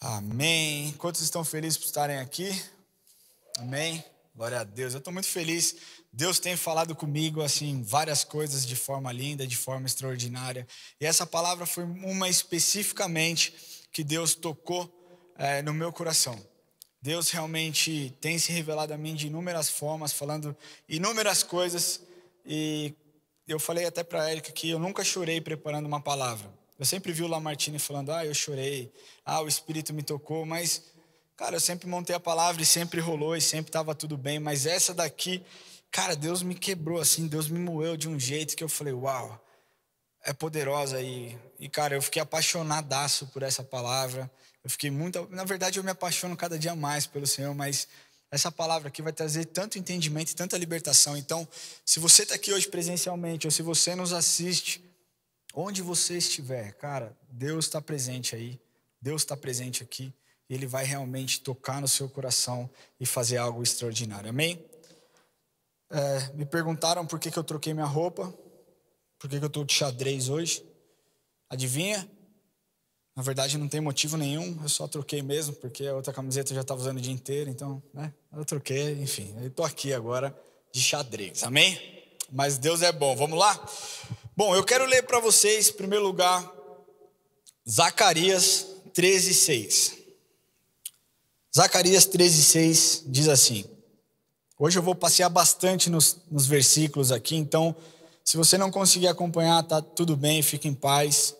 Amém. Quantos estão felizes por estarem aqui? Amém. Glória a Deus. Eu estou muito feliz. Deus tem falado comigo assim várias coisas de forma linda, de forma extraordinária. E essa palavra foi uma especificamente que Deus tocou no meu coração. Deus realmente tem se revelado a mim de inúmeras formas, falando inúmeras coisas. E eu falei até para a Érica que eu nunca chorei preparando uma palavra. Eu sempre vi o Lamartine falando, eu chorei, o Espírito me tocou, mas, cara, eu sempre montei a palavra e sempre rolou e sempre estava tudo bem, mas essa daqui, cara, Deus me quebrou assim, Deus me moeu de um jeito que eu falei, uau, é poderosa e cara, eu fiquei apaixonadaço por essa palavra, na verdade eu me apaixono cada dia mais pelo Senhor, mas essa palavra aqui vai trazer tanto entendimento e tanta libertação. Então, se você está aqui hoje presencialmente ou se você nos assiste, onde você estiver, cara, Deus está presente aí, Deus está presente aqui, e Ele vai realmente tocar no seu coração e fazer algo extraordinário, amém? Me perguntaram por que eu troquei minha roupa, por que eu estou de xadrez hoje, adivinha? Na verdade não tem motivo nenhum, eu só troquei mesmo, porque a outra camiseta eu já estava usando o dia inteiro, então, eu troquei, enfim, eu estou aqui agora de xadrez, amém? Mas Deus é bom, vamos lá? Bom, eu quero ler para vocês, em primeiro lugar, Zacarias 13:6. Zacarias 13:6 diz assim. Hoje eu vou passear bastante nos versículos aqui, então, se você não conseguir acompanhar, tá tudo bem, fique em paz.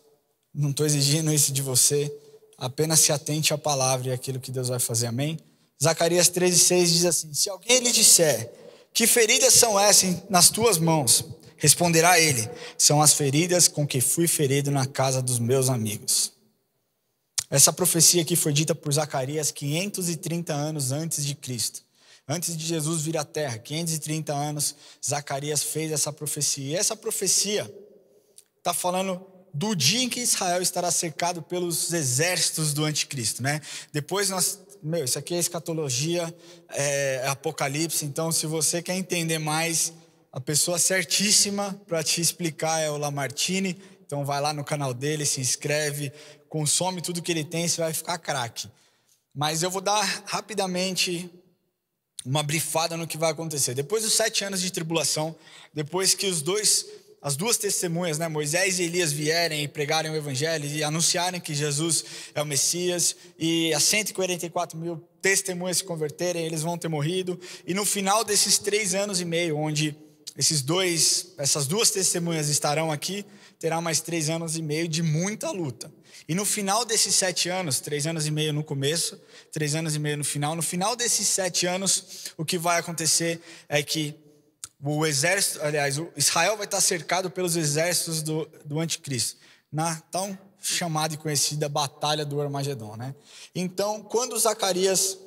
Não estou exigindo isso de você, apenas se atente à palavra e àquilo que Deus vai fazer, amém? Zacarias 13:6 diz assim, se alguém lhe disser, que feridas são essas nas tuas mãos? Responderá ele, são as feridas com que fui ferido na casa dos meus amigos. Essa profecia aqui foi dita por Zacarias 530 anos antes de Cristo. Antes de Jesus vir à terra, 530 anos, Zacarias fez essa profecia. E essa profecia está falando do dia em que Israel estará cercado pelos exércitos do anticristo, né? Depois isso aqui é escatologia, é Apocalipse, então se você quer entender mais, a pessoa certíssima para te explicar é o Lamartine, então vai lá no canal dele, se inscreve, consome tudo que ele tem, você vai ficar craque. Mas eu vou dar rapidamente uma brifada no que vai acontecer. Depois dos 7 anos de tribulação, depois que as duas testemunhas, Moisés e Elias vierem e pregarem o evangelho e anunciarem que Jesus é o Messias, e as 144 mil testemunhas se converterem, eles vão ter morrido, e no final desses 3 anos e meio, onde essas duas testemunhas estarão aqui, terá mais 3 anos e meio de muita luta. E no final desses 7 anos, 3 anos e meio no começo, 3 anos e meio no final desses 7 anos, o que vai acontecer é que o exército, Israel vai estar cercado pelos exércitos do anticristo, na tão chamada e conhecida Batalha do Armagedon, né? Então, quando Zacarias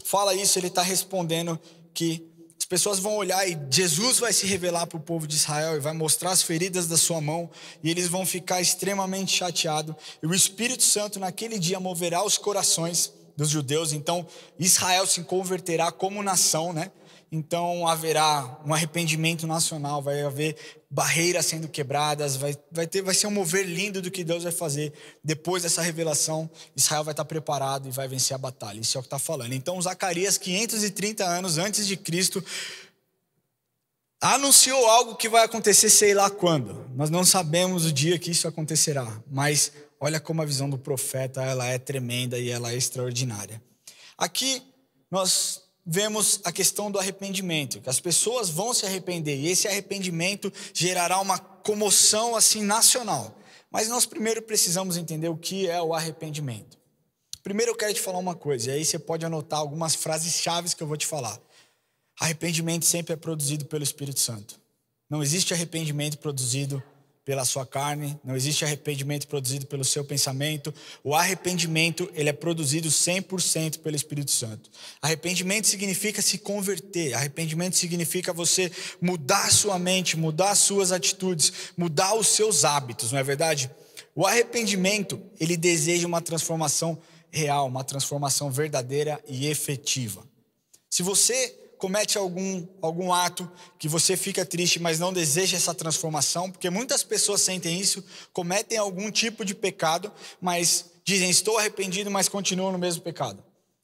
fala isso, ele está respondendo que as pessoas vão olhar e Jesus vai se revelar para o povo de Israel e vai mostrar as feridas da sua mão e eles vão ficar extremamente chateados. E o Espírito Santo naquele dia moverá os corações dos judeus, então Israel se converterá como nação, né? Então haverá um arrependimento nacional, vai haver barreiras sendo quebradas, vai ser um mover lindo do que Deus vai fazer. Depois dessa revelação, Israel vai estar preparado e vai vencer a batalha. Isso é o que está falando. Então Zacarias, 530 anos antes de Cristo, anunciou algo que vai acontecer sei lá quando. Nós não sabemos o dia que isso acontecerá, mas olha como a visão do profeta ela é tremenda e ela é extraordinária. Aqui nós vemos a questão do arrependimento, que as pessoas vão se arrepender, e esse arrependimento gerará uma comoção assim nacional. Mas nós primeiro precisamos entender o que é o arrependimento. Primeiro eu quero te falar uma coisa, e aí você pode anotar algumas frases chaves que eu vou te falar. Arrependimento sempre é produzido pelo Espírito Santo. Não existe arrependimento produzido pela sua carne, não existe arrependimento produzido pelo seu pensamento. O arrependimento, ele é produzido 100% pelo Espírito Santo. Arrependimento significa se converter, arrependimento significa você mudar a sua mente, mudar as suas atitudes, mudar os seus hábitos, não é verdade? O arrependimento, ele deseja uma transformação real, uma transformação verdadeira e efetiva. Se você comete algum ato que você fica triste, mas não deseja essa transformação, porque muitas pessoas sentem isso, cometem algum tipo de pecado, mas Dizem, estou arrependido, mas continuam no mesmo pecado.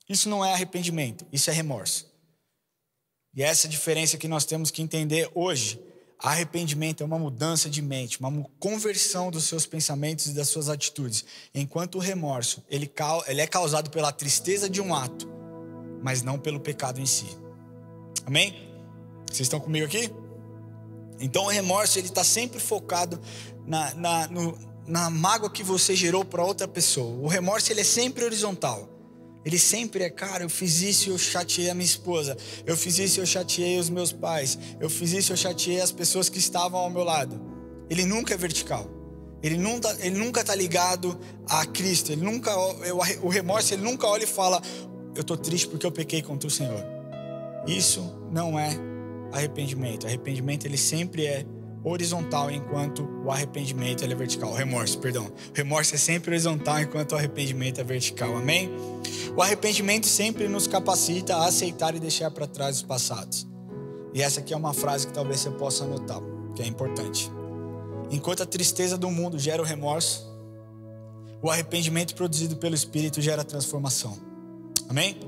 Isso não é arrependimento, isso é remorso. E essa é a diferença que nós temos que entender hoje. Arrependimento é uma mudança de mente, uma conversão dos seus pensamentos e das suas atitudes. Enquanto o remorso, ele é causado pela tristeza de um ato, mas não pelo pecado em si. Amém? Vocês estão comigo aqui? Então o remorso, ele está sempre focado na mágoa que você gerou para outra pessoa. O remorso, ele é sempre horizontal. Ele sempre é, cara, eu fiz isso e eu chateei a minha esposa. Eu fiz isso e eu chateei os meus pais. Eu fiz isso e eu chateei as pessoas que estavam ao meu lado. Ele nunca é vertical. Ele nunca está ligado a Cristo. O remorso, ele nunca olha e fala, eu estou triste porque eu pequei contra o Senhor. Isso não é arrependimento. Arrependimento, ele sempre é horizontal, enquanto o arrependimento ele é vertical. O remorso é sempre horizontal, enquanto o arrependimento é vertical. Amém? O arrependimento sempre nos capacita a aceitar e deixar para trás os passados. E essa aqui é uma frase que talvez você possa anotar, que é importante. Enquanto a tristeza do mundo gera o remorso, o arrependimento produzido pelo Espírito gera transformação. Amém?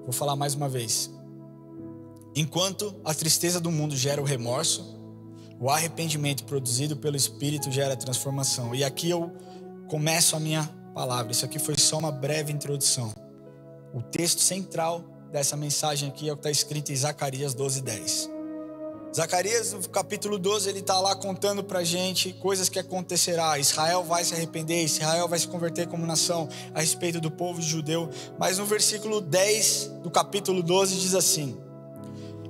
Vou falar mais uma vez. Enquanto a tristeza do mundo gera o remorso, o arrependimento produzido pelo Espírito gera transformação. E aqui eu começo a minha palavra. Isso aqui foi só uma breve introdução. O texto central dessa mensagem aqui é o que está escrito em Zacarias 12:10. Zacarias, no capítulo 12, ele está lá contando para a gente coisas que acontecerá. Israel vai se arrepender, Israel vai se converter como nação a respeito do povo judeu. Mas no versículo 10 do capítulo 12 diz assim: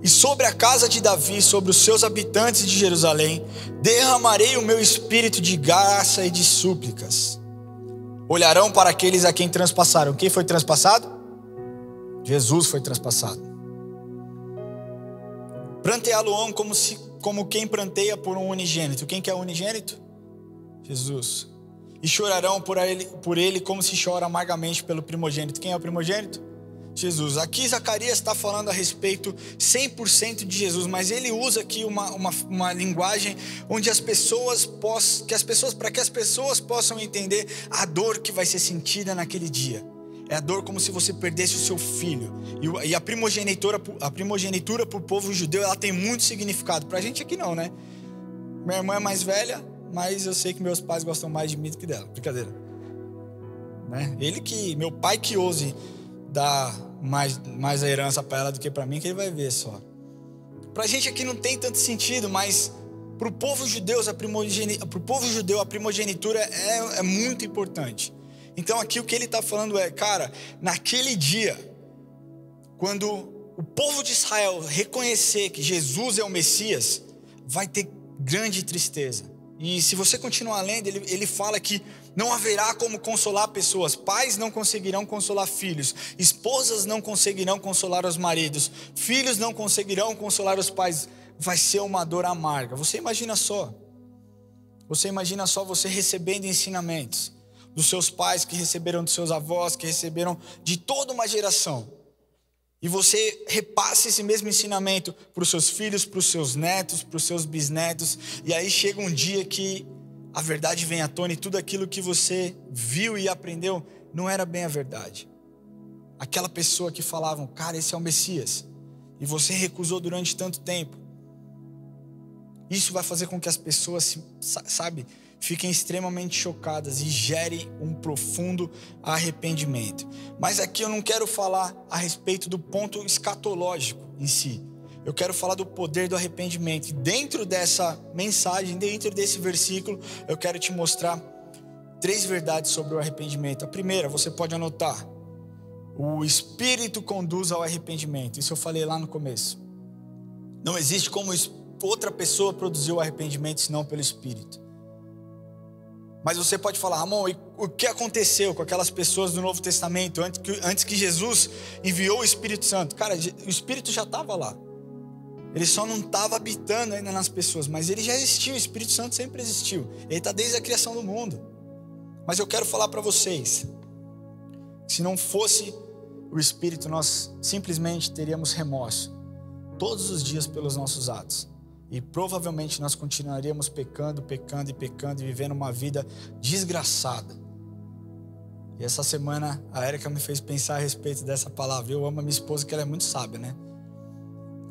e sobre a casa de Davi, sobre os seus habitantes de Jerusalém, derramarei o meu espírito de graça e de súplicas. Olharão para aqueles a quem transpassaram. Quem foi transpassado? Jesus foi transpassado. Pranteá-lo-ão como quem pranteia por um unigênito. Quem que é o unigênito? Jesus. E chorarão por ele como se chora amargamente pelo primogênito. Quem é o primogênito? Jesus. Aqui Zacarias está falando a respeito 100% de Jesus, mas ele usa aqui uma linguagem onde para que as pessoas possam entender a dor que vai ser sentida naquele dia. É a dor como se você perdesse o seu filho. E a primogenitura para o povo judeu, ela tem muito significado. Para a gente aqui não, né? Minha irmã é mais velha, mas eu sei que meus pais gostam mais de mim do que dela. Brincadeira. Né? Meu pai que ouse dar mais a herança para ela do que para mim, que ele vai ver só. Para a gente aqui não tem tanto sentido, mas para o povo judeu a primogenitura é muito importante. Então aqui o que ele está falando é, cara, naquele dia, quando o povo de Israel reconhecer que Jesus é o Messias, vai ter grande tristeza. E se você continuar lendo, ele fala que não haverá como consolar pessoas. Pais não conseguirão consolar filhos. Esposas não conseguirão consolar os maridos. Filhos não conseguirão consolar os pais. Vai ser uma dor amarga. Você imagina só você recebendo ensinamentos dos seus pais, que receberam dos seus avós, que receberam de toda uma geração. E você repassa esse mesmo ensinamento para os seus filhos, para os seus netos, para os seus bisnetos. E aí chega um dia que a verdade vem à tona e tudo aquilo que você viu e aprendeu não era bem a verdade. Aquela pessoa que falavam, cara, esse é o Messias, e você recusou durante tanto tempo. Isso vai fazer com que as pessoas, fiquem extremamente chocadas e gerem um profundo arrependimento. Mas aqui eu não quero falar a respeito do ponto escatológico em si. Eu quero falar do poder do arrependimento. E dentro dessa mensagem, dentro desse versículo, eu quero te mostrar 3 verdades sobre o arrependimento. A primeira, você pode anotar: o Espírito conduz ao arrependimento. Isso eu falei lá no começo. Não existe como outra pessoa produzir o arrependimento senão pelo Espírito. Mas você pode falar, Ramon, e o que aconteceu com aquelas pessoas do Novo Testamento antes que Jesus enviou o Espírito Santo? Cara, o Espírito já estava lá. Ele só não estava habitando ainda nas pessoas, mas ele já existiu, o Espírito Santo sempre existiu. Ele está desde a criação do mundo. Mas eu quero falar para vocês, se não fosse o Espírito, nós simplesmente teríamos remorso todos os dias pelos nossos atos. E provavelmente nós continuaríamos pecando e vivendo uma vida desgraçada. E essa semana a Érica me fez pensar a respeito dessa palavra. Eu amo a minha esposa, que ela é muito sábia, né?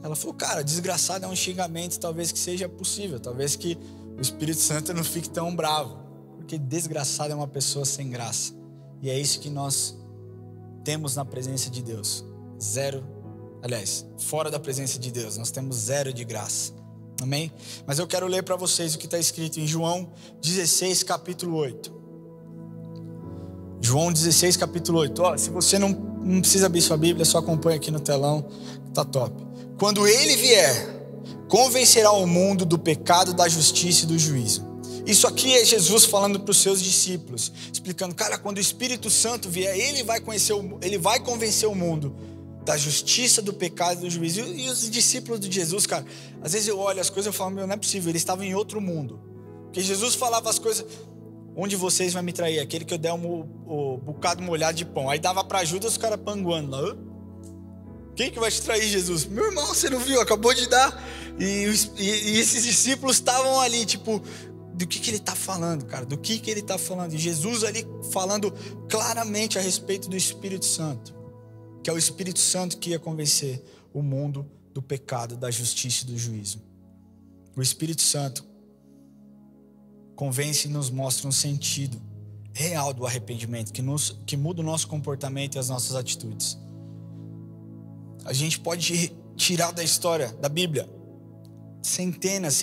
Ela falou, cara, desgraçado é um xingamento, talvez que seja possível. Talvez que o Espírito Santo não fique tão bravo. Porque desgraçado é uma pessoa sem graça. E é isso que nós temos na presença de Deus. Fora da presença de Deus, nós temos 0 de graça. Amém? Mas eu quero ler para vocês o que está escrito em João 16, capítulo 8. João 16, capítulo 8. Se você não precisa abrir sua Bíblia, só acompanha aqui no telão, que tá top. Quando ele vier, convencerá o mundo do pecado, da justiça e do juízo. Isso aqui é Jesus falando para os seus discípulos, explicando, cara, quando o Espírito Santo vier, ele vai convencer o mundo da justiça, do pecado e do juízo. E os discípulos de Jesus, cara, às vezes eu olho as coisas e falo, não é possível, eles estavam em outro mundo. Porque Jesus falava as coisas, onde vocês vão me trair? Aquele que eu der o bocado molhado de pão. Aí dava para Judas, os caras panguando lá. Quem que vai te trair, Jesus? Meu irmão, você não viu? Acabou de dar. E esses discípulos estavam ali, tipo, do que ele está falando, cara? Do que ele está falando? E Jesus ali falando claramente a respeito do Espírito Santo, que é o Espírito Santo que ia convencer o mundo do pecado, da justiça e do juízo. O Espírito Santo convence e nos mostra um sentido real do arrependimento, que muda o nosso comportamento e as nossas atitudes. A gente pode tirar da história, da Bíblia, centenas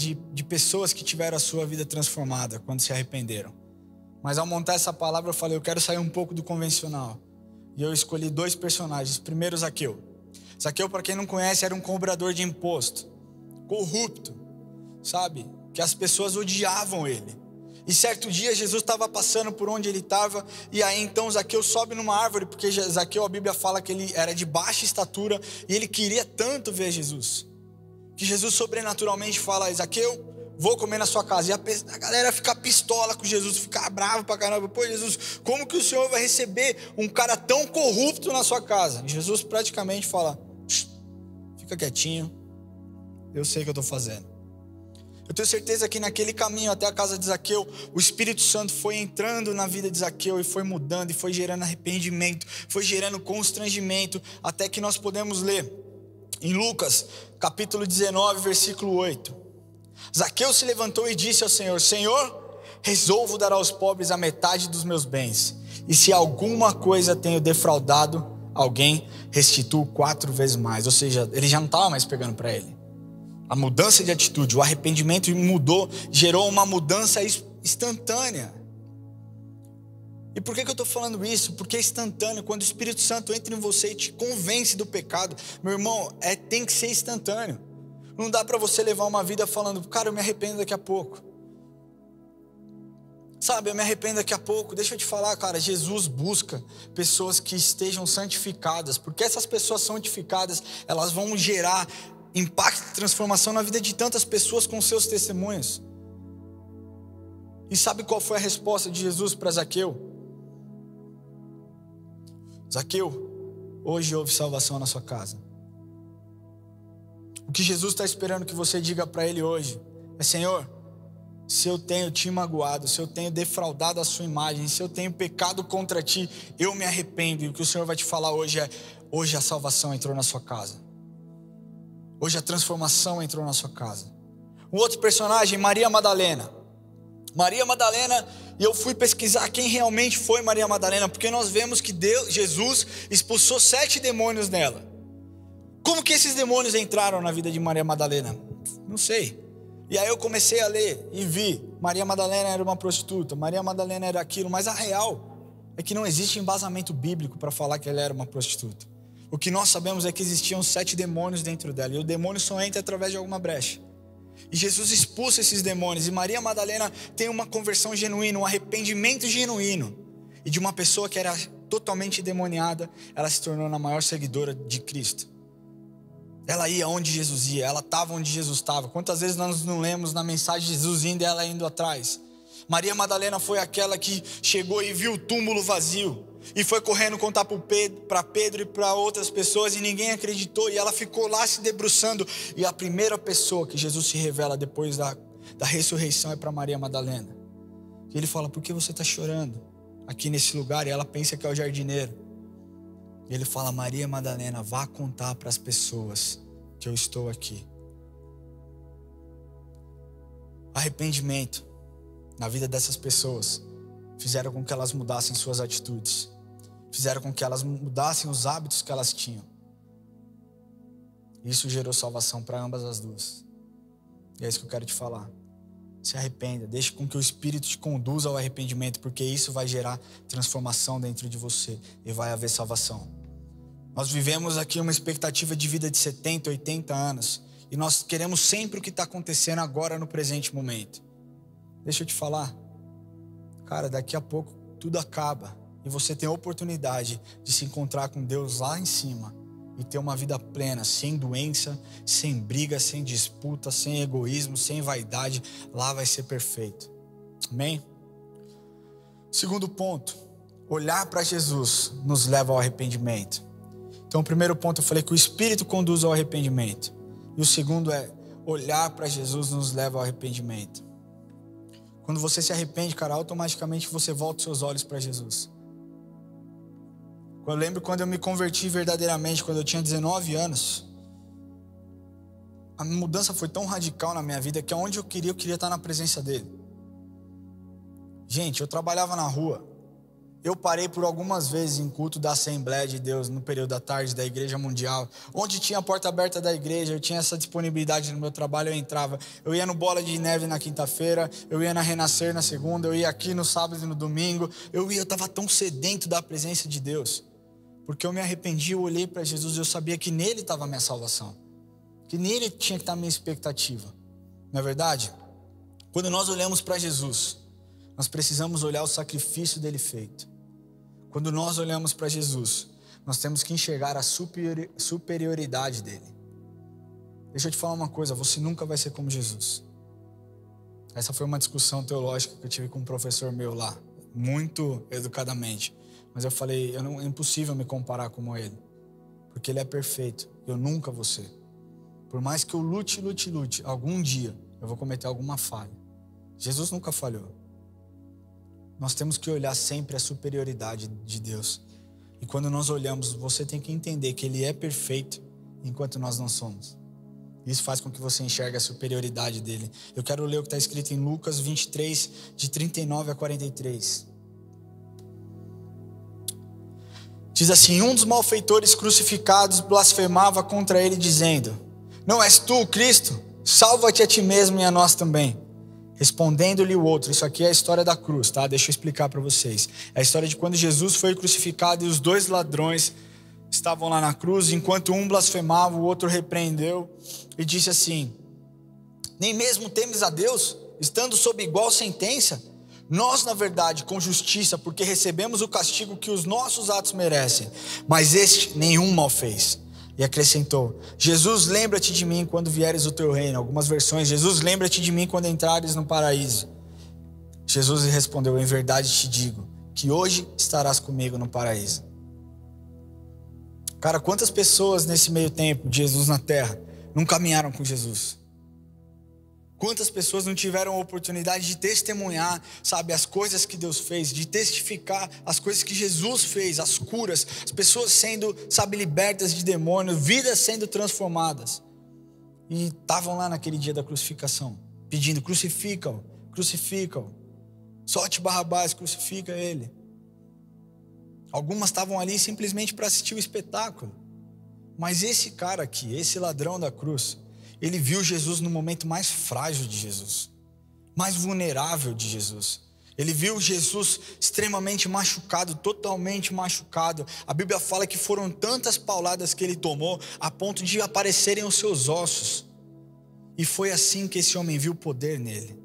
de pessoas que tiveram a sua vida transformada quando se arrependeram. Mas ao montar essa palavra eu falei, eu quero sair um pouco do convencional. E eu escolhi 2 personagens. Primeiro, Zaqueu. Zaqueu, para quem não conhece, era um cobrador de imposto, corrupto, sabe? Que as pessoas odiavam ele. E certo dia Jesus estava passando por onde ele estava, e aí então Zaqueu sobe numa árvore, porque Zaqueu, a Bíblia fala que ele era de baixa estatura, e ele queria tanto ver Jesus, que Jesus sobrenaturalmente fala, Zaqueu, vou comer na sua casa. E a galera fica pistola com Jesus, fica bravo pra caramba. Pô, Jesus, como que o Senhor vai receber um cara tão corrupto na sua casa? E Jesus praticamente fala, fica quietinho, eu sei o que eu estou fazendo. Eu tenho certeza que naquele caminho até a casa de Zaqueu, o Espírito Santo foi entrando na vida de Zaqueu e foi mudando, e foi gerando arrependimento, foi gerando constrangimento, até que nós podemos ler em Lucas, capítulo 19, versículo 8. Zaqueu se levantou e disse ao Senhor, Senhor, resolvo dar aos pobres a metade dos meus bens, e se alguma coisa tenho defraudado alguém, restituo 4 vezes mais. Ou seja, ele já não estava mais pegando para ele. A mudança de atitude, o arrependimento mudou, gerou uma mudança instantânea. E por que eu estou falando isso? Porque é instantâneo. Quando o Espírito Santo entra em você e te convence do pecado, meu irmão, tem que ser instantâneo. Não dá para você levar uma vida falando, cara, eu me arrependo daqui a pouco. Sabe, eu me arrependo daqui a pouco. Deixa eu te falar, cara, Jesus busca pessoas que estejam santificadas, porque essas pessoas santificadas, elas vão gerar impacto e transformação na vida de tantas pessoas com seus testemunhos. E sabe qual foi a resposta de Jesus para Zaqueu? Zaqueu, hoje houve salvação na sua casa. O que Jesus está esperando que você diga para Ele hoje é, Senhor, se eu tenho te magoado, se eu tenho defraudado a sua imagem, se eu tenho pecado contra ti, eu me arrependo. E o que o Senhor vai te falar hoje é, hoje a salvação entrou na sua casa. Hoje a transformação entrou na sua casa. Um outro personagem, Maria Madalena. Maria Madalena, e eu fui pesquisar quem realmente foi Maria Madalena, porque nós vemos que Jesus expulsou 7 demônios nela. Como que esses demônios entraram na vida de Maria Madalena? Não sei. E aí eu comecei a ler e vi, Maria Madalena era uma prostituta, Maria Madalena era aquilo, mas a real é que não existe embasamento bíblico para falar que ela era uma prostituta. O que nós sabemos é que existiam 7 demônios dentro dela, e o demônio só entra através de alguma brecha. E Jesus expulsa esses demônios, e Maria Madalena tem uma conversão genuína, um arrependimento genuíno. E de uma pessoa que era totalmente endemoniada, ela se tornou a maior seguidora de Cristo. Ela ia onde Jesus ia, ela estava onde Jesus estava. Quantas vezes nós não lemos na mensagem Jesus indo e ela indo atrás? Maria Madalena foi aquela que chegou e viu o túmulo vazio, e foi correndo contar para Pedro e para outras pessoas, e ninguém acreditou, e ela ficou lá se debruçando. E a primeira pessoa que Jesus se revela depois da ressurreição é para Maria Madalena. E ele fala, por que você está chorando? aqui nesse lugar e ela pensa que é o jardineiro. E ele fala: Maria Madalena, vá contar para as pessoas que eu estou aqui. Arrependimento na vida dessas pessoas fizeram com que elas mudassem suas atitudes, fizeram com que elas mudassem os hábitos que elas tinham. Isso gerou salvação para ambas as duas. E é isso que eu quero te falar. Se arrependa, deixe com que o Espírito te conduza ao arrependimento, porque isso vai gerar transformação dentro de você e vai haver salvação. Nós vivemos aqui uma expectativa de vida de 70, 80 anos e nós queremos sempre o que está acontecendo agora no presente momento. Deixa eu te falar, cara, daqui a pouco tudo acaba e você tem a oportunidade de se encontrar com Deus lá em cima e ter uma vida plena, sem doença, sem briga, sem disputa, sem egoísmo, sem vaidade. Lá vai ser perfeito. Amém? Segundo ponto, olhar para Jesus nos leva ao arrependimento. Então o primeiro ponto eu falei que o Espírito conduz ao arrependimento. E o segundo é, olhar para Jesus nos leva ao arrependimento. Quando você se arrepende, cara, automaticamente você volta os seus olhos para Jesus. Eu lembro quando eu me converti verdadeiramente, quando eu tinha 19 anos. A mudança foi tão radical na minha vida que aonde eu queria estar na presença dele. Gente, eu trabalhava na rua. Eu parei por algumas vezes em culto da Assembleia de Deus, no período da tarde da Igreja Mundial. Onde tinha a porta aberta da igreja, eu tinha essa disponibilidade no meu trabalho, eu entrava. Eu ia no Bola de Neve na quinta-feira, eu ia na Renascer na segunda, eu ia aqui no sábado e no domingo. Eu estava tão sedento da presença de Deus. Porque eu me arrependi, eu olhei para Jesus e eu sabia que nele estava a minha salvação. Que nele tinha que estar a minha expectativa. Não é verdade? Quando nós olhamos para Jesus, nós precisamos olhar o sacrifício dele feito. Quando nós olhamos para Jesus, nós temos que enxergar a superioridade dele. Deixa eu te falar uma coisa, você nunca vai ser como Jesus. Essa foi uma discussão teológica que eu tive com um professor meu lá, muito educadamente. Mas eu falei, é impossível me comparar com ele, porque ele é perfeito, eu nunca vou ser. Por mais que eu lute, algum dia eu vou cometer alguma falha. Jesus nunca falhou. Nós temos que olhar sempre a superioridade de Deus. E quando nós olhamos, você tem que entender que ele é perfeito, enquanto nós não somos. Isso faz com que você enxergue a superioridade dele. Eu quero ler o que está escrito em Lucas 23, de 39 a 43. Diz assim: um dos malfeitores crucificados blasfemava contra ele, dizendo: não és tu o Cristo? Salva-te a ti mesmo e a nós também. Respondendo-lhe o outro, isso aqui é a história da cruz, tá? Deixa eu explicar para vocês. É a história de quando Jesus foi crucificado e os dois ladrões estavam lá na cruz, enquanto um blasfemava, o outro repreendeu e disse assim: nem mesmo temes a Deus, estando sob igual sentença? Nós, na verdade, com justiça, porque recebemos o castigo que os nossos atos merecem, mas este nenhum mal fez. E acrescentou: Jesus, lembra-te de mim quando vieres o teu reino. Algumas versões: Jesus, lembra-te de mim quando entrares no paraíso. Jesus lhe respondeu: em verdade te digo, que hoje estarás comigo no paraíso. Cara, quantas pessoas nesse meio tempo de Jesus na terra não caminharam com Jesus? Quantas pessoas não tiveram a oportunidade de testemunhar, sabe, as coisas que Deus fez, de testificar as coisas que Jesus fez, as curas, as pessoas sendo, sabe, libertas de demônios, vidas sendo transformadas. E estavam lá naquele dia da crucificação, pedindo: crucifica-o, crucifica-o, solte Barrabás, crucifica ele. Algumas estavam ali simplesmente para assistir o espetáculo. Mas esse cara aqui, esse ladrão da cruz, ele viu Jesus no momento mais frágil de Jesus, mais vulnerável de Jesus. Ele viu Jesus extremamente machucado, totalmente machucado. A Bíblia fala que foram tantas pauladas que ele tomou, a ponto de aparecerem os seus ossos. E foi assim que esse homem viu o poder nele.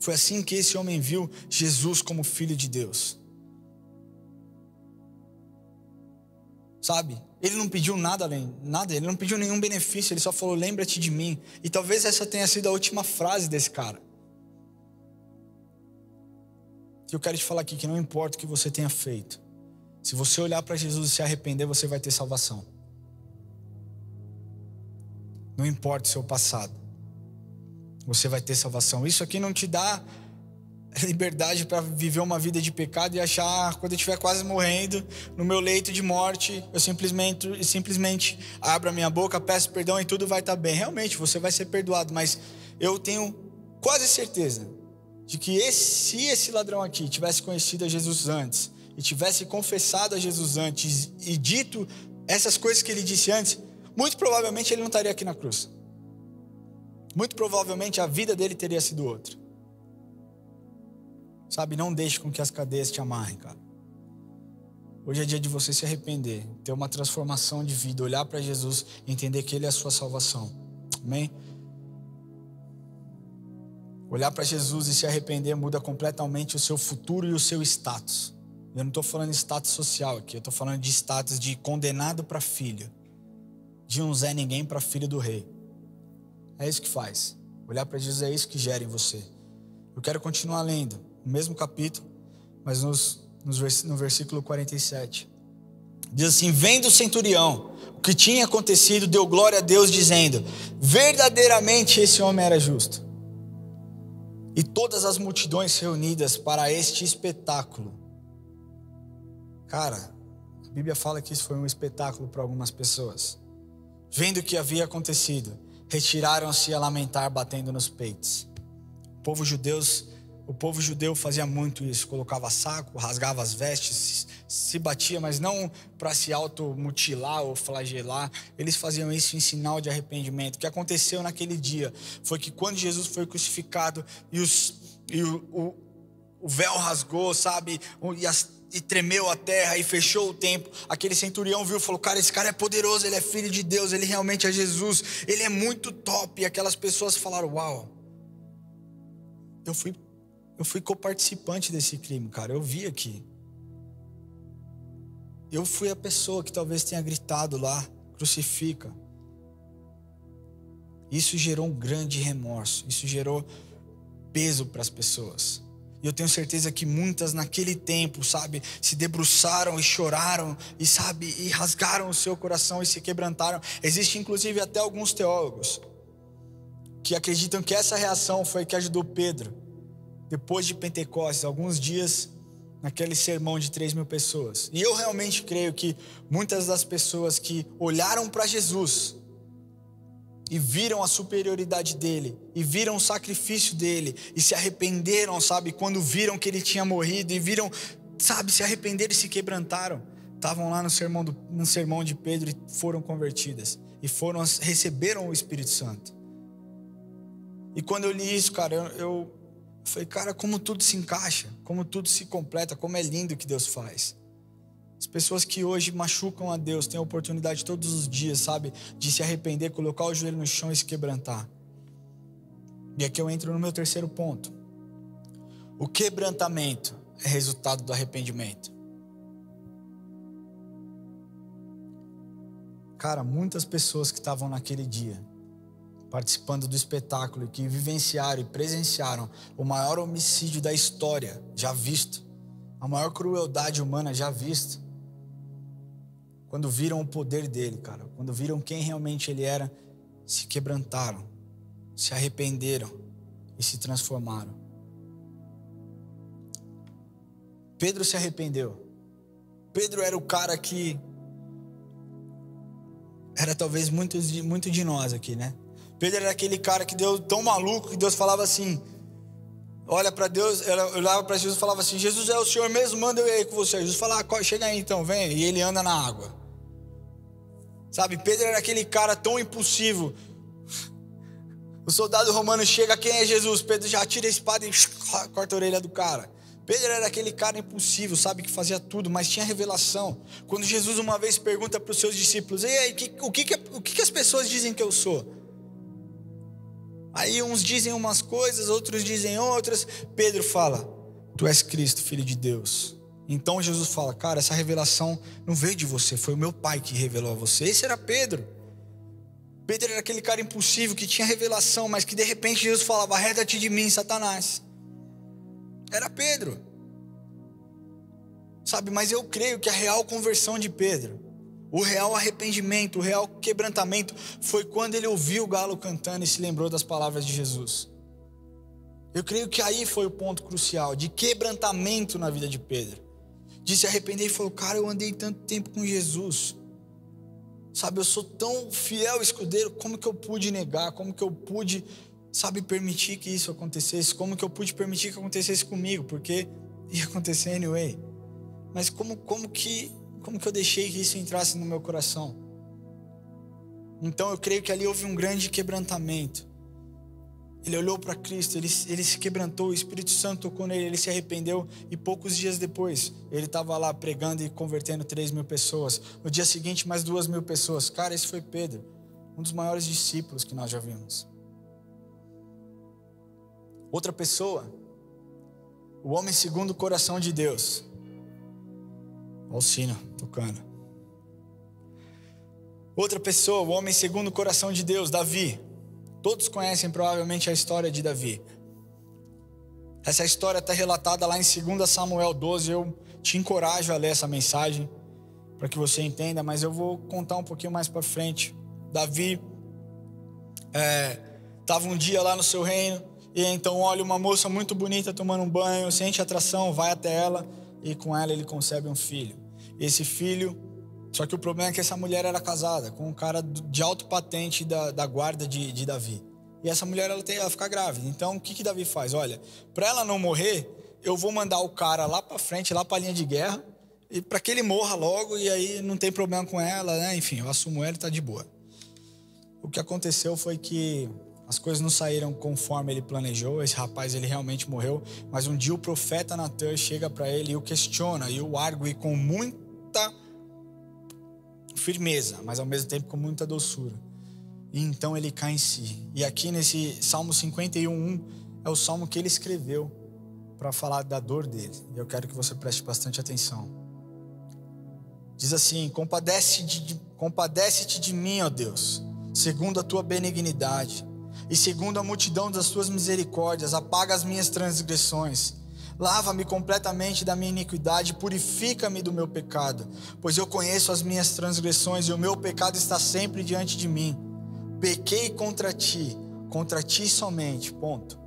Foi assim que esse homem viu Jesus como Filho de Deus. Sabe? Ele não pediu nada além, nada, ele não pediu nenhum benefício, ele só falou: lembra-te de mim. E talvez essa tenha sido a última frase desse cara. E eu quero te falar aqui que não importa o que você tenha feito, se você olhar para Jesus e se arrepender, você vai ter salvação. Não importa o seu passado, você vai ter salvação. Isso aqui não te dá liberdade para viver uma vida de pecado e achar, quando eu estiver quase morrendo, no meu leito de morte, eu simplesmente abro a minha boca, peço perdão e tudo vai estar bem. Realmente, você vai ser perdoado, mas eu tenho quase certeza de que se esse ladrão aqui tivesse conhecido a Jesus antes, e tivesse confessado a Jesus antes, e dito essas coisas que ele disse antes, muito provavelmente ele não estaria aqui na cruz. Muito provavelmente a vida dele teria sido outra. Sabe, não deixe com que as cadeias te amarrem, cara. Hoje é dia de você se arrepender, ter uma transformação de vida, olhar para Jesus e entender que Ele é a sua salvação. Amém? Olhar para Jesus e se arrepender muda completamente o seu futuro e o seu status. Eu não estou falando de status social aqui, eu estou falando de status de condenado para filho. De um Zé Ninguém para filho do rei. É isso que faz. Olhar para Jesus é isso que gera em você. Eu quero continuar lendo o mesmo capítulo, mas no versículo 47. Diz assim: vendo o centurião o que tinha acontecido, deu glória a Deus, dizendo: verdadeiramente esse homem era justo. E todas as multidões reunidas para este espetáculo. Cara, a Bíblia fala que isso foi um espetáculo para algumas pessoas. Vendo o que havia acontecido, retiraram-se a lamentar, batendo nos peitos. O povo judeu fazia muito isso, colocava saco, rasgava as vestes, se batia, mas não para se automutilar ou flagelar. Eles faziam isso em sinal de arrependimento. O que aconteceu naquele dia foi que quando Jesus foi crucificado e o véu rasgou, sabe, e tremeu a terra e fechou o templo, aquele centurião viu e falou: cara, esse cara é poderoso, ele é filho de Deus, ele realmente é Jesus, ele é muito top. E aquelas pessoas falaram: uau, eu fui coparticipante desse crime, cara, eu vi aqui. Eu fui a pessoa que talvez tenha gritado lá: crucifica. Isso gerou um grande remorso, isso gerou peso para as pessoas. E eu tenho certeza que muitas naquele tempo, sabe, se debruçaram e choraram, e rasgaram o seu coração e se quebrantaram. Existe inclusive até alguns teólogos que acreditam que essa reação foi que ajudou Pedro, depois de Pentecostes, alguns dias, naquele sermão de 3.000 pessoas. E eu realmente creio que muitas das pessoas que olharam para Jesus e viram a superioridade dele, e viram o sacrifício dele, e se arrependeram, sabe, quando viram que ele tinha morrido, e viram, sabe, se arrependeram e se quebrantaram, estavam lá no sermão de Pedro e foram convertidas, e receberam o Espírito Santo. E quando eu li isso, cara, eu falei: cara, como tudo se encaixa, como tudo se completa, como é lindo o que Deus faz. As pessoas que hoje machucam a Deus têm a oportunidade todos os dias, sabe, de se arrepender, colocar o joelho no chão e se quebrantar. E aqui eu entro no meu terceiro ponto. O quebrantamento é resultado do arrependimento. Cara, muitas pessoas que estavam naquele dia participando do espetáculo, que vivenciaram e presenciaram o maior homicídio da história já visto, a maior crueldade humana já vista, quando viram o poder dele, cara, quando viram quem realmente ele era, se quebrantaram, se arrependeram e se transformaram. Pedro se arrependeu. Pedro era o cara que era talvez muito de nós aqui, né? Pedro era aquele cara que Deus, tão maluco, que Deus falava assim, olha para Deus, olhava para Jesus e falava assim: Jesus, é o Senhor mesmo, manda eu ir aí com você. Jesus falava: chega aí então, vem. E ele anda na água. Sabe, Pedro era aquele cara tão impulsivo. O soldado romano chega: quem é Jesus? Pedro já tira a espada e corta a orelha do cara. Pedro era aquele cara impulsivo, sabe, que fazia tudo, mas tinha revelação. Quando Jesus uma vez pergunta para os seus discípulos: e aí, o que as pessoas dizem que eu sou? Aí uns dizem umas coisas, outros dizem outras. Pedro fala: tu és Cristo, Filho de Deus. Então Jesus fala: cara, essa revelação não veio de você, foi o meu Pai que revelou a você. Esse era Pedro. Pedro era aquele cara impulsivo que tinha revelação, mas que de repente Jesus falava: arreda-te de mim, Satanás. Era Pedro. Sabe, mas eu creio que a real conversão de Pedro, o real arrependimento, o real quebrantamento, foi quando ele ouviu o galo cantando e se lembrou das palavras de Jesus. Eu creio que aí foi o ponto crucial, de quebrantamento na vida de Pedro. De se arrepender e falou, cara, eu andei tanto tempo com Jesus. Sabe, eu sou tão fiel escudeiro, como que eu pude negar? Como que eu pude, sabe, permitir que isso acontecesse? Como que eu pude permitir que acontecesse comigo? Porque ia acontecer anyway. Mas como que eu deixei que isso entrasse no meu coração? Então eu creio que ali houve um grande quebrantamento. Ele olhou para Cristo, ele se quebrantou, o Espírito Santo tocou nele, ele se arrependeu e poucos dias depois, ele estava lá pregando e convertendo 3.000 pessoas. No dia seguinte, mais 2.000 pessoas. Cara, esse foi Pedro, um dos maiores discípulos que nós já vimos. Outra pessoa, o homem segundo o coração de Deus. Olha o sino tocando. Outra pessoa, o homem segundo o coração de Deus, Davi. Todos conhecem provavelmente a história de Davi. Essa história está relatada lá em 2 Samuel 12. Eu te encorajo a ler essa mensagem para que você entenda, mas eu vou contar um pouquinho mais para frente. Davi estava um dia lá no seu reino e então olha uma moça muito bonita tomando um banho, sente atração, vai até ela e com ela ele concebe um filho. Esse filho, só que o problema é que essa mulher era casada com um cara de alto patente da guarda de Davi. E essa mulher ela fica grávida. Então o que Davi faz? Olha, para ela não morrer, eu vou mandar o cara lá para frente, lá para a linha de guerra, e para que ele morra logo e aí não tem problema com ela, né? Enfim, eu assumo ela e tá de boa. O que aconteceu foi que as coisas não saíram conforme ele planejou. Esse rapaz ele realmente morreu, mas um dia o profeta Natan chega para ele e o questiona e o argue com muita firmeza, mas ao mesmo tempo com muita doçura. E então ele cai em si. E aqui nesse Salmo 51:1 é o salmo que ele escreveu para falar da dor dele. E eu quero que você preste bastante atenção. Diz assim: compadece-te de mim, ó Deus, segundo a tua benignidade, e segundo a multidão das tuas misericórdias, apaga as minhas transgressões. Lava-me completamente da minha iniquidade, purifica-me do meu pecado, pois eu conheço as minhas transgressões e o meu pecado está sempre diante de mim. Pequei contra ti somente, ponto.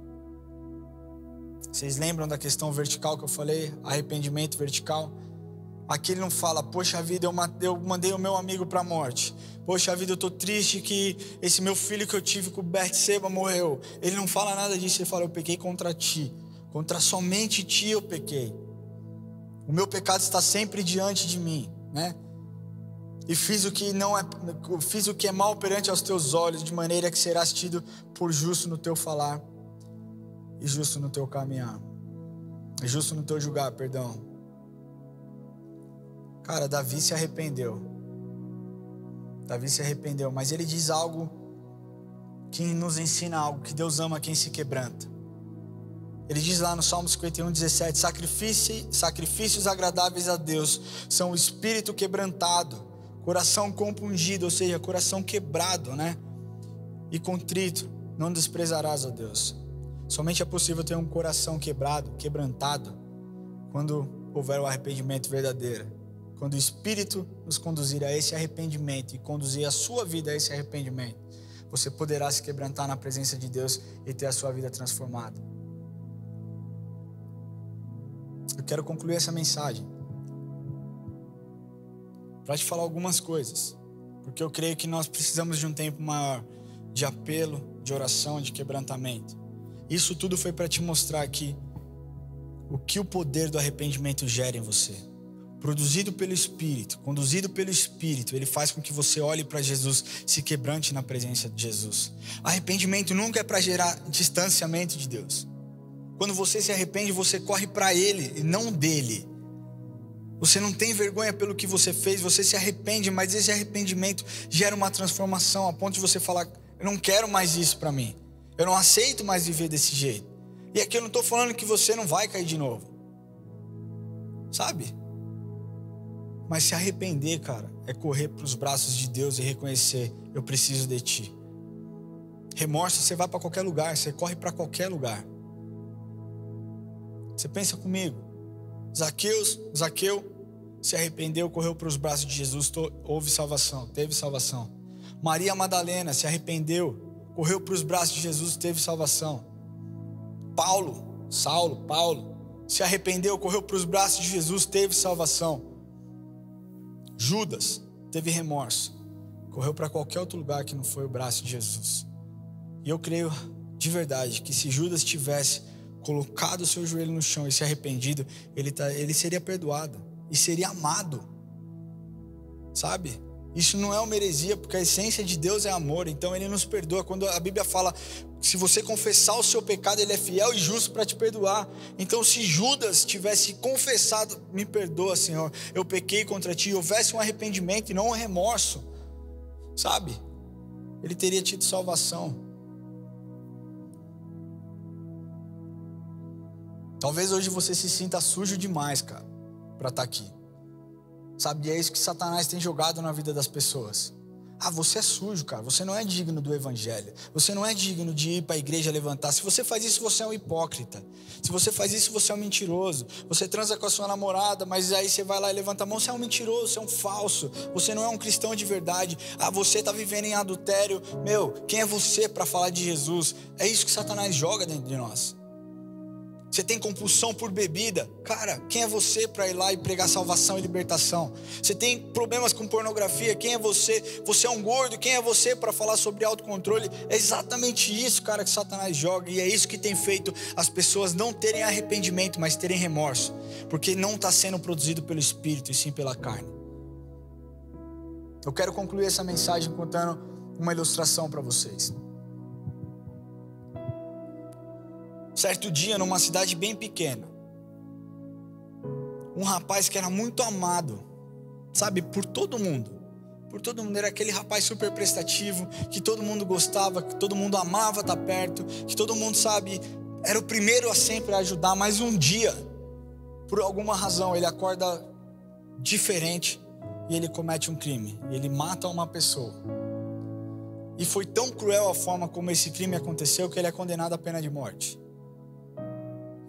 Vocês lembram da questão vertical que eu falei? Arrependimento vertical? Aqui ele não fala, poxa vida, eu mandei o meu amigo para a morte. Poxa vida, eu estou triste que esse meu filho que eu tive com o Betseba morreu. Ele não fala nada disso, ele fala, eu pequei contra ti. Contra somente ti eu pequei. O meu pecado está sempre diante de mim, né? E fiz o que é mal perante aos teus olhos, de maneira que serás tido por justo no teu falar e justo no teu caminhar. E justo no teu julgar, perdão. Cara, Davi se arrependeu. Mas ele diz algo que nos ensina algo, que Deus ama quem se quebranta. Ele diz lá no Salmo 51:17, sacrifícios agradáveis a Deus são o espírito quebrantado, coração compungido, ou seja, coração quebrado, né? E contrito, não desprezarás, ó Deus. Somente é possível ter um coração quebrantado, quando houver o arrependimento verdadeiro. Quando o Espírito nos conduzir a esse arrependimento e conduzir a sua vida a esse arrependimento, você poderá se quebrantar na presença de Deus e ter a sua vida transformada. Eu quero concluir essa mensagem para te falar algumas coisas, porque eu creio que nós precisamos de um tempo maior de apelo, de oração, de quebrantamento. Isso tudo foi para te mostrar aqui o que o poder do arrependimento gera em você. Produzido pelo Espírito, conduzido pelo Espírito, ele faz com que você olhe para Jesus, se quebrante na presença de Jesus. Arrependimento nunca é para gerar distanciamento de Deus. Quando você se arrepende, você corre para Ele e não dele. Você não tem vergonha pelo que você fez, você se arrepende, mas esse arrependimento gera uma transformação a ponto de você falar, eu não quero mais isso para mim. Eu não aceito mais viver desse jeito. E aqui eu não estou falando que você não vai cair de novo. Sabe? Mas se arrepender, cara, é correr para os braços de Deus e reconhecer, eu preciso de ti. Remorso, você vai para qualquer lugar, você corre para qualquer lugar. Você pensa comigo, Zaqueu se arrependeu, correu para os braços de Jesus, houve salvação, teve salvação. Maria Madalena se arrependeu, correu para os braços de Jesus, teve salvação. Paulo, se arrependeu, correu para os braços de Jesus, teve salvação. Judas teve remorso, correu para qualquer outro lugar que não foi o braço de Jesus. E eu creio de verdade que se Judas tivesse colocado o seu joelho no chão e se arrependido, ele seria perdoado e seria amado, sabe? Isso não é uma heresia, porque a essência de Deus é amor. Então ele nos perdoa. Quando a Bíblia fala, se você confessar o seu pecado, ele é fiel e justo para te perdoar. Então se Judas tivesse confessado, me perdoa, Senhor, eu pequei contra ti, houvesse um arrependimento e não um remorso, sabe? Ele teria tido salvação. Talvez hoje você se sinta sujo demais, cara, para estar aqui. Sabe, e é isso que Satanás tem jogado na vida das pessoas. Você é sujo, cara, você não é digno do evangelho. Você não é digno de ir para a igreja levantar. Se você faz isso, você é um hipócrita. Se você faz isso, você é um mentiroso. Você transa com a sua namorada, mas aí você vai lá e levanta a mão, você é um mentiroso, você é um falso. Você não é um cristão de verdade. Você está vivendo em adultério. Quem é você para falar de Jesus? É isso que Satanás joga dentro de nós. Você tem compulsão por bebida, cara, quem é você para ir lá e pregar salvação e libertação? Você tem problemas com pornografia, quem é você? Você é um gordo, quem é você para falar sobre autocontrole? É exatamente isso, cara, que Satanás joga, e é isso que tem feito as pessoas não terem arrependimento, mas terem remorso, porque não está sendo produzido pelo Espírito e sim pela carne. Eu quero concluir essa mensagem contando uma ilustração para vocês. Certo dia, numa cidade bem pequena, um rapaz que era muito amado, sabe, por todo mundo, era aquele rapaz super prestativo, que todo mundo gostava, que todo mundo amava estar perto, que todo mundo, sabe, era o primeiro a sempre ajudar, mas um dia, por alguma razão, ele acorda diferente e ele comete um crime, e ele mata uma pessoa. E foi tão cruel a forma como esse crime aconteceu que ele é condenado à pena de morte.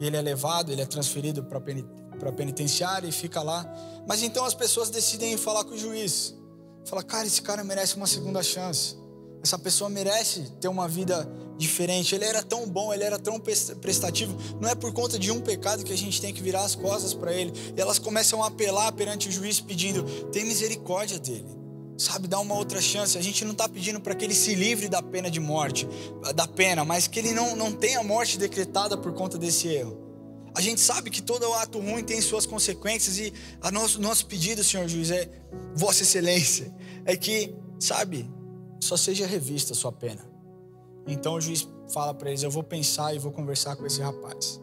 Ele é levado, ele é transferido para a penitenciária e fica lá. Mas então as pessoas decidem ir falar com o juiz. Fala, cara, esse cara merece uma segunda chance. Essa pessoa merece ter uma vida diferente. Ele era tão bom, ele era tão prestativo. Não é por conta de um pecado que a gente tem que virar as costas para ele. E elas começam a apelar perante o juiz pedindo, tem misericórdia dele. Sabe, dá uma outra chance. A gente não está pedindo para que ele se livre da pena de morte, mas que ele não tenha morte decretada por conta desse erro. A gente sabe que todo ato ruim tem suas consequências e nosso pedido, Senhor juiz, Vossa Excelência, é que, sabe, só seja revista a sua pena. Então o juiz fala para eles, eu vou pensar e vou conversar com esse rapaz.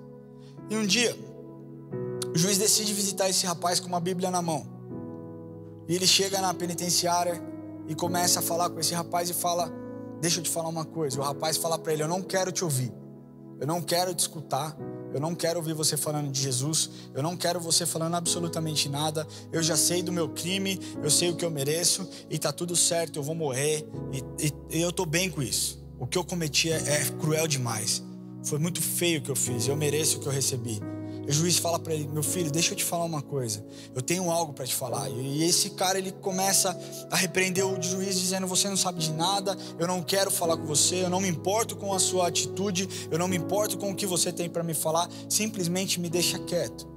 E um dia, o juiz decide visitar esse rapaz com uma Bíblia na mão. E ele chega na penitenciária e começa a falar com esse rapaz e fala, deixa eu te falar uma coisa. E o rapaz fala para ele, eu não quero te ouvir, eu não quero te escutar, eu não quero ouvir você falando de Jesus, eu não quero você falando absolutamente nada, eu já sei do meu crime, eu sei o que eu mereço e tá tudo certo, eu vou morrer e eu tô bem com isso. O que eu cometi é cruel demais, foi muito feio o que eu fiz, eu mereço o que eu recebi. O juiz fala para ele, meu filho, deixa eu te falar uma coisa, eu tenho algo para te falar. E esse cara, ele começa a repreender o juiz dizendo, você não sabe de nada, eu não quero falar com você, eu não me importo com a sua atitude, eu não me importo com o que você tem para me falar, simplesmente me deixa quieto.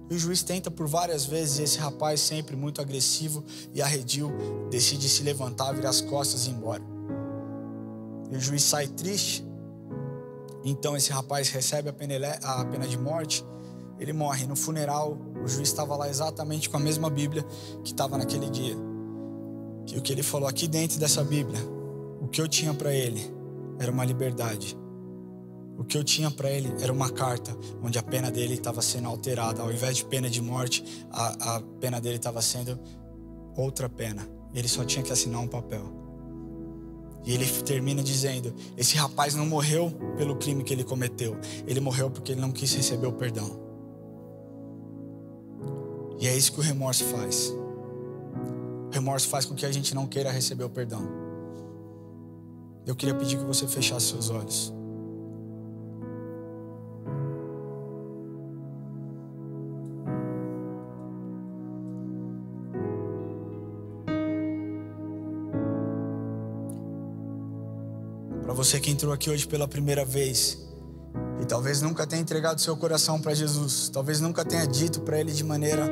E o juiz tenta por várias vezes, e esse rapaz, sempre muito agressivo e arredio, decide se levantar, virar as costas e ir embora. E o juiz sai triste. Então esse rapaz recebe a pena de morte. Ele morre. No funeral, o juiz estava lá exatamente com a mesma Bíblia que estava naquele dia. E o que ele falou aqui dentro dessa Bíblia, o que eu tinha para ele era uma liberdade. O que eu tinha para ele era uma carta onde a pena dele estava sendo alterada. Ao invés de pena de morte, a pena dele estava sendo outra pena. Ele só tinha que assinar um papel. E ele termina dizendo, esse rapaz não morreu pelo crime que ele cometeu. Ele morreu porque ele não quis receber o perdão. E é isso que o remorso faz. O remorso faz com que a gente não queira receber o perdão. Eu queria pedir que você fechasse seus olhos. Para você que entrou aqui hoje pela primeira vez, e talvez nunca tenha entregado seu coração para Jesus, talvez nunca tenha dito para Ele de maneira,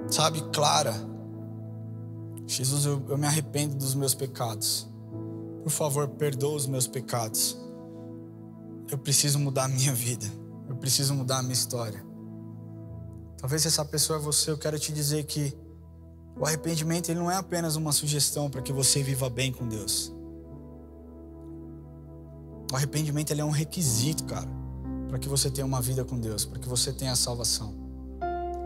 sabe, clara: Jesus, eu me arrependo dos meus pecados, por favor, perdoa os meus pecados, eu preciso mudar a minha vida, eu preciso mudar a minha história. Talvez essa pessoa é você. Eu quero te dizer que o arrependimento, ele não é apenas uma sugestão para que você viva bem com Deus. O arrependimento, ele é um requisito, cara, para que você tenha uma vida com Deus, para que você tenha a salvação.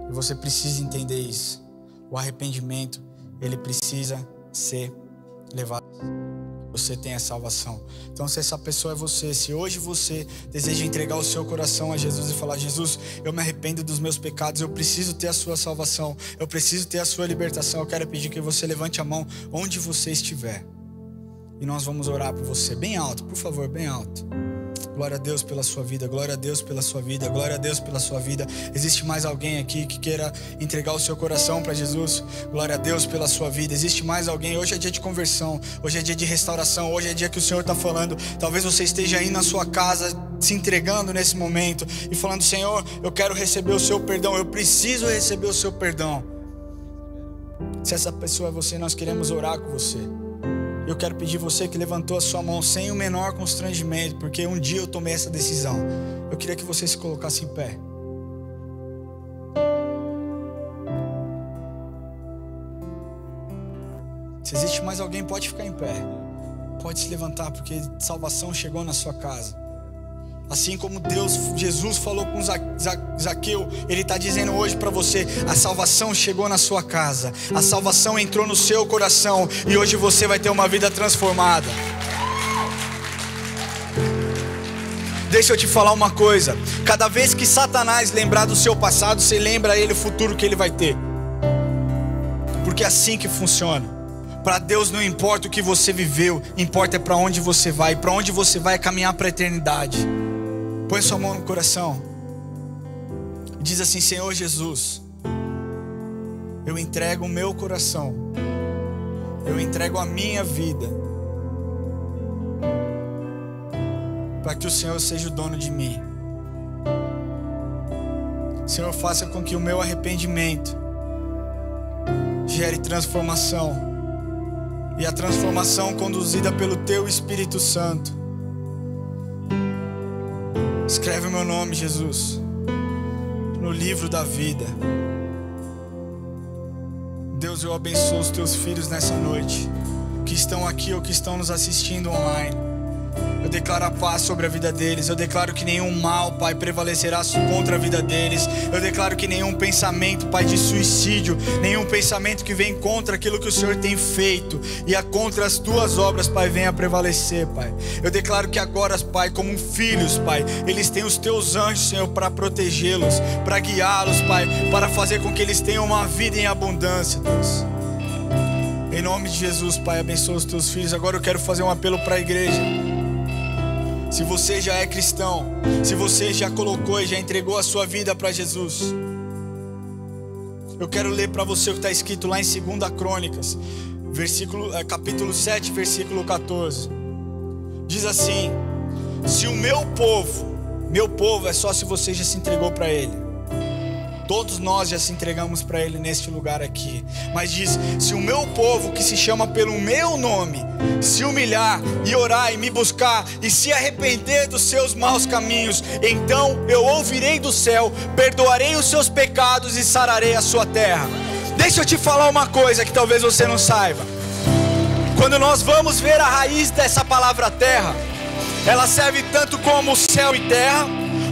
E você precisa entender isso. O arrependimento, ele precisa ser levado. Você tem a salvação. Então, se essa pessoa é você, se hoje você deseja entregar o seu coração a Jesus e falar: Jesus, eu me arrependo dos meus pecados, eu preciso ter a sua salvação, eu preciso ter a sua libertação, eu quero pedir que você levante a mão onde você estiver, e nós vamos orar por você, bem alto, por favor, bem alto. Glória a Deus pela sua vida, glória a Deus pela sua vida, glória a Deus pela sua vida. Existe mais alguém aqui que queira entregar o seu coração para Jesus? Glória a Deus pela sua vida. Existe mais alguém? Hoje é dia de conversão, hoje é dia de restauração, hoje é dia que o Senhor está falando. Talvez você esteja aí na sua casa se entregando nesse momento e falando: Senhor, eu quero receber o seu perdão, eu preciso receber o seu perdão. Se essa pessoa é você, nós queremos orar com você. Eu quero pedir você que levantou a sua mão sem o menor constrangimento, porque um dia eu tomei essa decisão. Eu queria que você se colocasse em pé. Se existe mais alguém, pode ficar em pé. Pode se levantar, porque salvação chegou na sua casa. Assim como Jesus falou com Zaqueu, Ele está dizendo hoje para você: a salvação chegou na sua casa, a salvação entrou no seu coração, e hoje você vai ter uma vida transformada. Deixa eu te falar uma coisa: cada vez que Satanás lembrar do seu passado, você lembra ele o futuro que ele vai ter, porque é assim que funciona. Para Deus não importa o que você viveu, importa é para onde você vai, e para onde você vai é caminhar para a eternidade. Põe sua mão no coração e diz assim: Senhor Jesus, eu entrego o meu coração, eu entrego a minha vida, para que o Senhor seja o dono de mim. Senhor, faça com que o meu arrependimento gere transformação, e a transformação conduzida pelo Teu Espírito Santo. Escreve o meu nome, Jesus, no livro da vida. Deus, eu abençoo os Teus filhos nessa noite, que estão aqui ou que estão nos assistindo online. Eu declaro a paz sobre a vida deles. Eu declaro que nenhum mal, Pai, prevalecerá contra a vida deles. Eu declaro que nenhum pensamento, Pai, de suicídio, nenhum pensamento que vem contra aquilo que o Senhor tem feito e contra as Tuas obras, Pai, venha prevalecer, Pai. Eu declaro que agora, Pai, como filhos, Pai, eles têm os Teus anjos, Senhor, para protegê-los, para guiá-los, Pai, para fazer com que eles tenham uma vida em abundância, Deus. Em nome de Jesus, Pai, abençoa os Teus filhos. Agora eu quero fazer um apelo para a igreja. Se você já é cristão, se você já colocou e já entregou a sua vida para Jesus, eu quero ler para você o que está escrito lá em 2 Crônicas, capítulo 7, versículo 14. Diz assim: se o meu povo é só se você já se entregou para Ele. Todos nós já se entregamos para Ele neste lugar aqui. Mas diz: se o meu povo, que se chama pelo meu nome, se humilhar e orar e me buscar e se arrepender dos seus maus caminhos, então eu ouvirei do céu, perdoarei os seus pecados e sararei a sua terra. Deixa eu te falar uma coisa que talvez você não saiba. Quando nós vamos ver a raiz dessa palavra terra, ela serve tanto como céu e terra,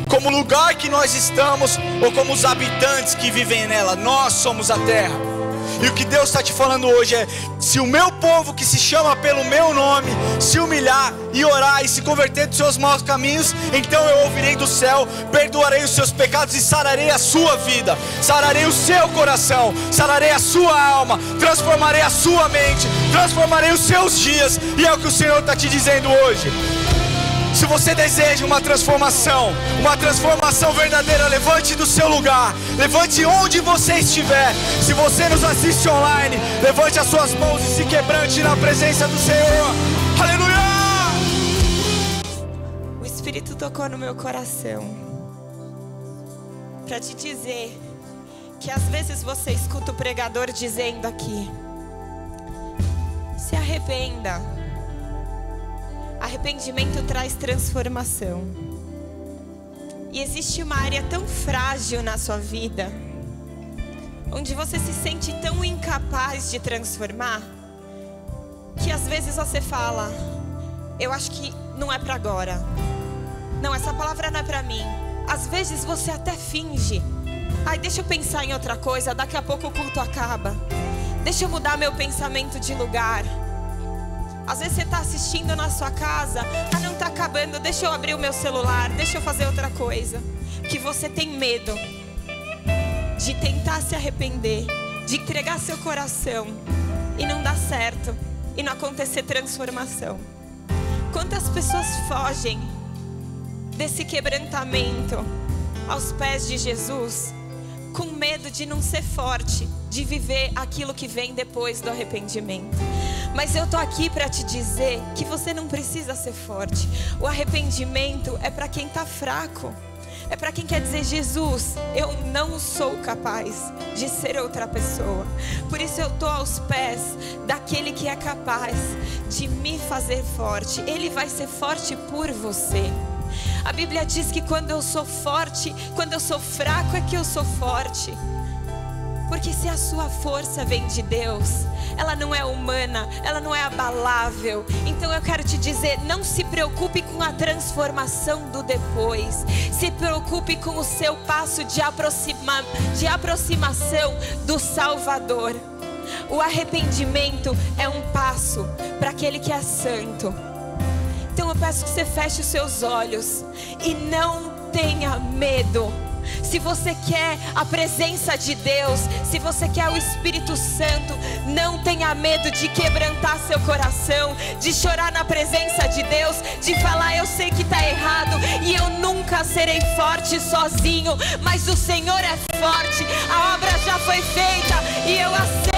como lugar que nós estamos, ou como os habitantes que vivem nela. Nós somos a terra. E o que Deus está te falando hoje é: se o meu povo, que se chama pelo meu nome, se humilhar e orar e se converter dos seus maus caminhos, então eu ouvirei do céu, perdoarei os seus pecados e sararei a sua vida, sararei o seu coração, sararei a sua alma, transformarei a sua mente, transformarei os seus dias. E é o que o Senhor está te dizendo hoje. Se você deseja uma transformação verdadeira, levante do seu lugar, levante onde você estiver. Se você nos assiste online, levante as suas mãos e se quebrante na presença do Senhor. Aleluia! Espírito tocou no meu coração para te dizer que às vezes você escuta o pregador dizendo aqui: se arrependa. Arrependimento traz transformação. E existe uma área tão frágil na sua vida, onde você se sente tão incapaz de transformar, que às vezes você fala: eu acho que não é para agora. Não, essa palavra não é para mim. Às vezes você até finge: ai, deixa eu pensar em outra coisa, daqui a pouco o culto acaba. Deixa eu mudar meu pensamento de lugar. Às vezes você está assistindo na sua casa: ah, não está acabando, deixa eu abrir o meu celular, deixa eu fazer outra coisa. Que você tem medo de tentar se arrepender, de entregar seu coração e não dar certo, e não acontecer transformação. Quantas pessoas fogem desse quebrantamento aos pés de Jesus, com medo de não ser forte, de viver aquilo que vem depois do arrependimento. Mas eu tô aqui para te dizer que você não precisa ser forte. O arrependimento é para quem tá fraco. É para quem quer dizer: Jesus, eu não sou capaz de ser outra pessoa. Por isso eu tô aos pés daquele que é capaz de me fazer forte. Ele vai ser forte por você. A Bíblia diz que quando eu sou forte, quando eu sou fraco é que eu sou forte. Porque se a sua força vem de Deus, ela não é humana, ela não é abalável. Então eu quero te dizer: não se preocupe com a transformação do depois. Se preocupe com o seu passo de aproximação do Salvador. O arrependimento é um passo para aquele que é santo. Então eu peço que você feche os seus olhos e não tenha medo. Se você quer a presença de Deus, se você quer o Espírito Santo, não tenha medo de quebrantar seu coração, de chorar na presença de Deus, de falar: eu sei que está errado e eu nunca serei forte sozinho, mas o Senhor é forte, a obra já foi feita e eu aceito.